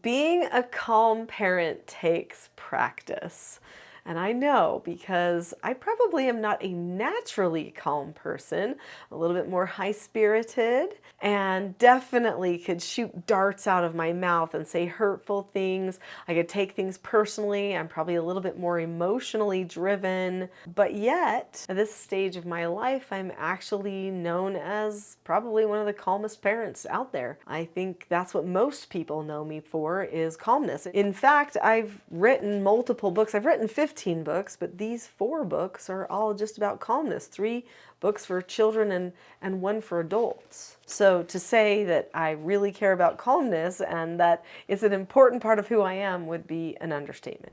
Being a calm parent takes practice. And I know because I probably am not a naturally calm person, a little bit more high-spirited, and definitely could shoot darts out of my mouth and say hurtful things. I could take things personally. I'm probably a little bit more emotionally driven. But yet, at this stage of my life, I'm actually known as probably one of the calmest parents out there. I think that's what most people know me for, is calmness. In fact, I've written multiple books. I've written 15 books, but these 4 books are all just about calmness. 3 books for children and 1 for adults. So to say that I really care about calmness and that it's an important part of who I am would be an understatement.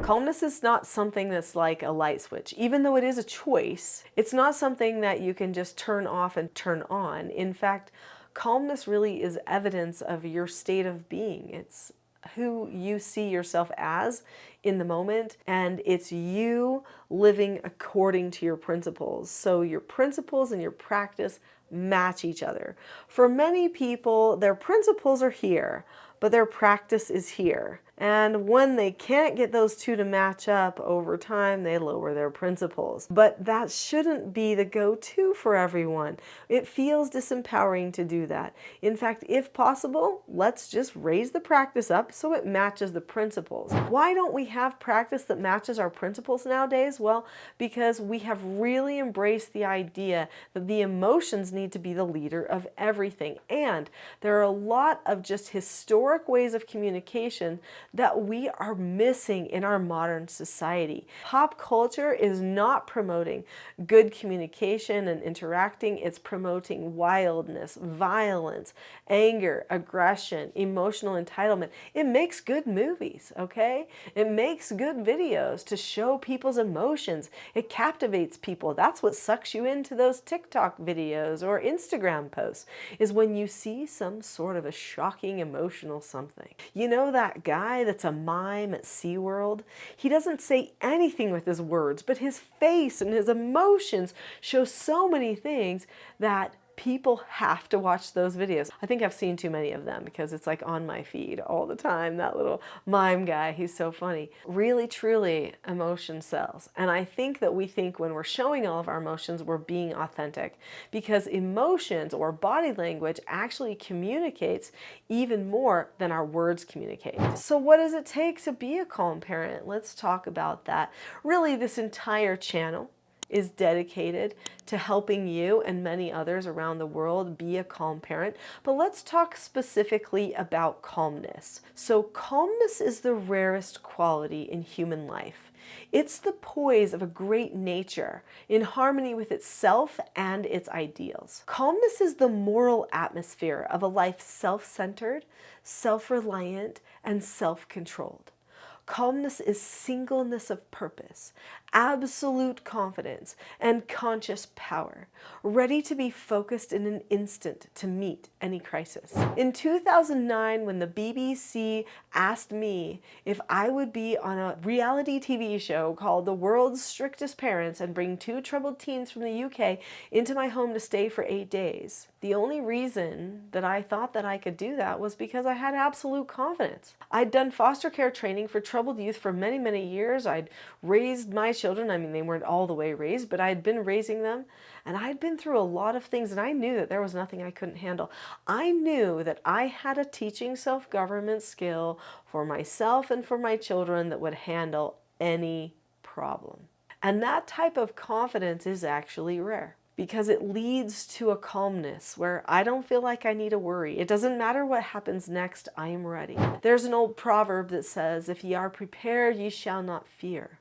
Calmness is not something that's like a light switch. Even though it is a choice, it's not something that you can just turn off and turn on. In fact, calmness really is evidence of your state of being. It's who you see yourself as in the moment, and it's you living according to your principles. So your principles and your practice match each other. For many people, their principles are here, but their practice is here. And when they can't get those two to match up over time, they lower their principles. But that shouldn't be the go-to for everyone. It feels disempowering to do that. In fact, if possible, let's just raise the practice up so it matches the principles. Why don't we have practice that matches our principles nowadays? Well, because we have really embraced the idea that the emotions need to be the leader of everything. And there are a lot of just historic ways of communication that we are missing in our modern society. Pop culture is not promoting good communication and interacting. It's promoting wildness, violence, anger, aggression, emotional entitlement. It makes good movies, okay? It makes good videos to show people's emotions. It captivates people. That's what sucks you into those TikTok videos or Instagram posts, is when you see some sort of a shocking emotional something. You know that guy that's a mime at SeaWorld? He doesn't say anything with his words, but his face and his emotions show so many things that people have to watch those videos. I think I've seen too many of them because it's like on my feed all the time. That little mime guy, he's so funny. Really, truly, emotion sells. And I think that we think when we're showing all of our emotions, we're being authentic, because emotions or body language actually communicates even more than our words communicate. So what does it take to be a calm parent? Let's talk about that. Really, this entire channel is dedicated to helping you and many others around the world be a calm parent. But let's talk specifically about calmness. So calmness is the rarest quality in human life. It's the poise of a great nature in harmony with itself and its ideals. Calmness is the moral atmosphere of a life self-centered, self-reliant, and self-controlled. Calmness is singleness of purpose, absolute confidence, and conscious power, ready to be focused in an instant to meet any crisis. In 2009, when the BBC asked me if I would be on a reality TV show called The World's Strictest Parents and bring 2 troubled teens from the UK into my home to stay for 8 days, the only reason that I thought that I could do that was because I had absolute confidence. I'd done foster care training for troubled youth for many, many years. I'd raised my children. I mean, they weren't all the way raised, but I'd been raising them, and I'd been through a lot of things, and I knew that there was nothing I couldn't handle. I knew that I had a teaching self-government skill for myself and for my children that would handle any problem. And that type of confidence is actually rare, because it leads to a calmness where I don't feel like I need to worry. It doesn't matter what happens next, I am ready. There's an old proverb that says, if ye are prepared, ye shall not fear.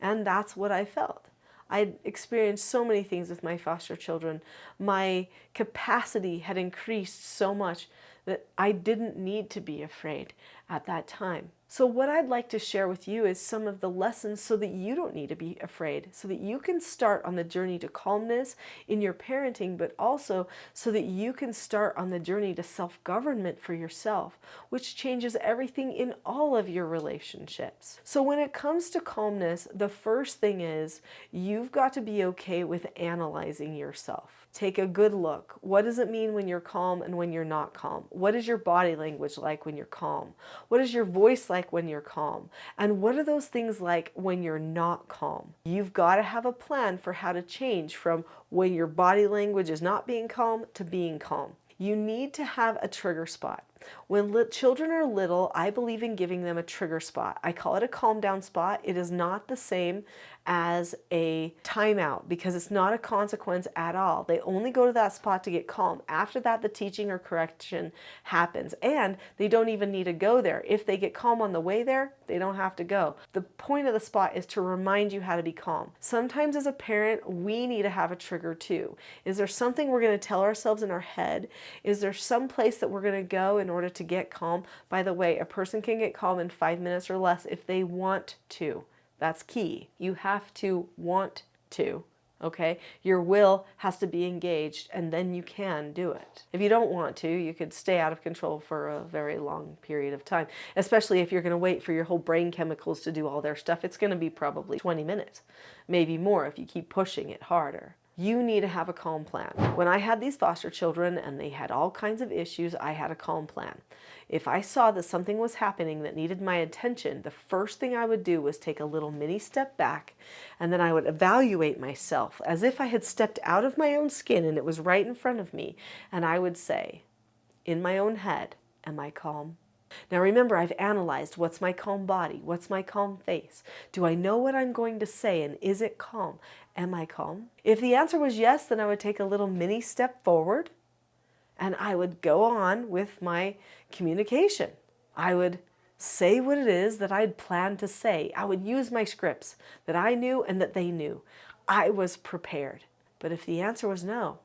And that's what I felt. I'd experienced so many things with my foster children. My capacity had increased so much that I didn't need to be afraid at that time. So what I'd like to share with you is some of the lessons so that you don't need to be afraid, so that you can start on the journey to calmness in your parenting, but also so that you can start on the journey to self-government for yourself, which changes everything in all of your relationships. So when it comes to calmness, the first thing is you've got to be okay with analyzing yourself. Take a good look. What does it mean when you're calm and when you're not calm? What is your body language like when you're calm? What is your voice like when you're calm? And what are those things like when you're not calm? You've got to have a plan for how to change from when your body language is not being calm to being calm. You need to have a trigger spot. When children are little, I believe in giving them a trigger spot. I call it a calm down spot. It is not the same as a timeout because it's not a consequence at all. They only go to that spot to get calm. After that, the teaching or correction happens, and they don't even need to go there. If they get calm on the way there, they don't have to go. The point of the spot is to remind you how to be calm. Sometimes as a parent, we need to have a trigger too. Is there something we're going to tell ourselves in our head? Is there some place that we're going to go in order to get calm? By the way, a person can get calm in 5 minutes or less if they want to. That's key. You have to want to, okay? Your will has to be engaged, and then you can do it. If you don't want to, you could stay out of control for a very long period of time, especially if you're going to wait for your whole brain chemicals to do all their stuff. It's going to be probably 20 minutes, maybe more if you keep pushing it harder. You need to have a calm plan. When I had these foster children and they had all kinds of issues, I had a calm plan. If I saw that something was happening that needed my attention, the first thing I would do was take a little mini step back, and then I would evaluate myself as if I had stepped out of my own skin and it was right in front of me. And I would say, in my own head, am I calm? Now remember, I've analyzed what's my calm body, what's my calm face. Do I know what I'm going to say, and is it calm? Am I calm? If the answer was yes, then I would take a little mini step forward and I would go on with my communication. I would say what it is that I'd planned to say. I would use my scripts that I knew and that they knew. I was prepared. But if the answer was no,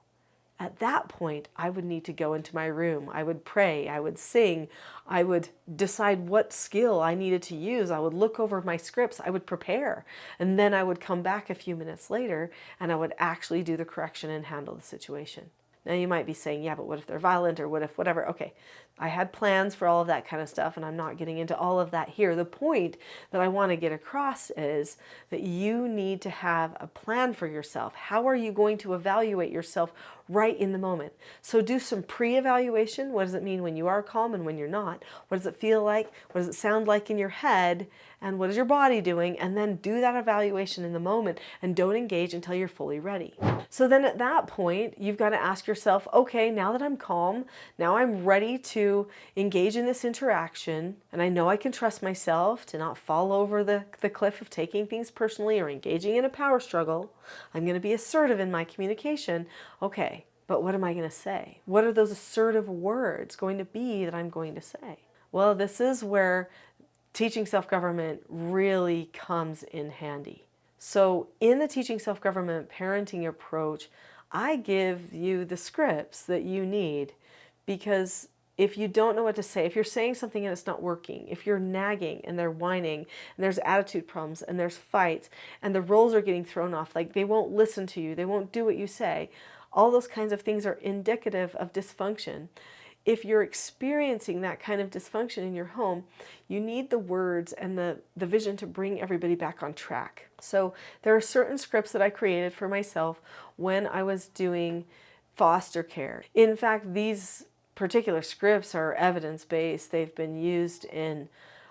at that point, I would need to go into my room. I would pray, I would sing, I would decide what skill I needed to use. I would look over my scripts, I would prepare. And then I would come back a few minutes later and I would actually do the correction and handle the situation. Now you might be saying, yeah, but what if they're violent or what if whatever? Okay, I had plans for all of that kind of stuff and I'm not getting into all of that here. The point that I want to get across is that you need to have a plan for yourself. How are you going to evaluate yourself right in the moment? So do some pre-evaluation. What does it mean when you are calm and when you're not? What does it feel like? What does it sound like in your head? And what is your body doing? And then do that evaluation in the moment and don't engage until you're fully ready. So then at that point, you've got to ask yourself, okay, now that I'm calm, now I'm ready to engage in this interaction, and I know I can trust myself to not fall over the cliff of taking things personally or engaging in a power struggle. I'm going to be assertive in my communication. Okay, but what am I going to say? What are those assertive words going to be that I'm going to say? Well, this is where teaching self-government really comes in handy. So in the teaching self-government parenting approach, I give you the scripts that you need, because if you don't know what to say, if you're saying something and it's not working, if you're nagging and they're whining and there's attitude problems and there's fights and the roles are getting thrown off, like they won't listen to you, they won't do what you say, all those kinds of things are indicative of dysfunction. If you're experiencing that kind of dysfunction in your home, you need the words and the vision to bring everybody back on track. So there are certain scripts that I created for myself when I was doing foster care. In fact, these particular scripts are evidence-based. They've been used in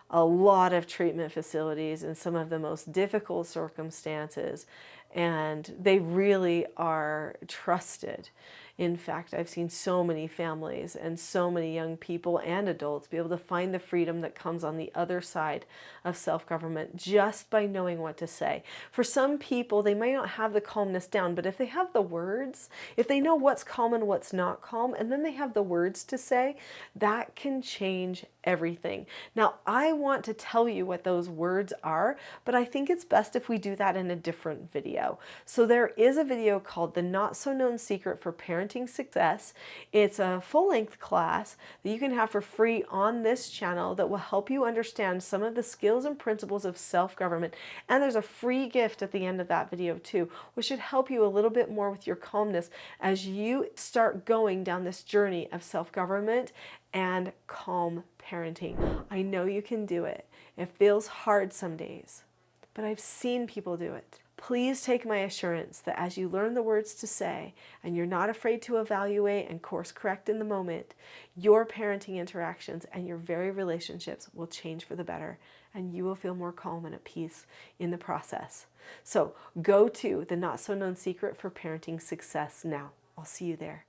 a lot of treatment facilities in some of the most difficult circumstances, and they really are trusted. In fact, I've seen so many families and so many young people and adults be able to find the freedom that comes on the other side of self-government just by knowing what to say. For some people, they might not have the calmness down, but if they have the words, if they know what's calm and what's not calm, and then they have the words to say, that can change everything. Now, I want to tell you what those words are, but I think it's best if we do that in a different video. So there is a video called The Not So Known Secret for Parenting Parenting Success. It's a full-length class that you can have for free on this channel that will help you understand some of the skills and principles of self-government. And there's a free gift at the end of that video too, which should help you a little bit more with your calmness as you start going down this journey of self-government and calm parenting. I know you can do it. It feels hard some days, but I've seen people do it. Please take my assurance that as you learn the words to say and you're not afraid to evaluate and course correct in the moment, your parenting interactions and your very relationships will change for the better, and you will feel more calm and at peace in the process. So go to the Not So Known Secret for Parenting Success now. I'll see you there.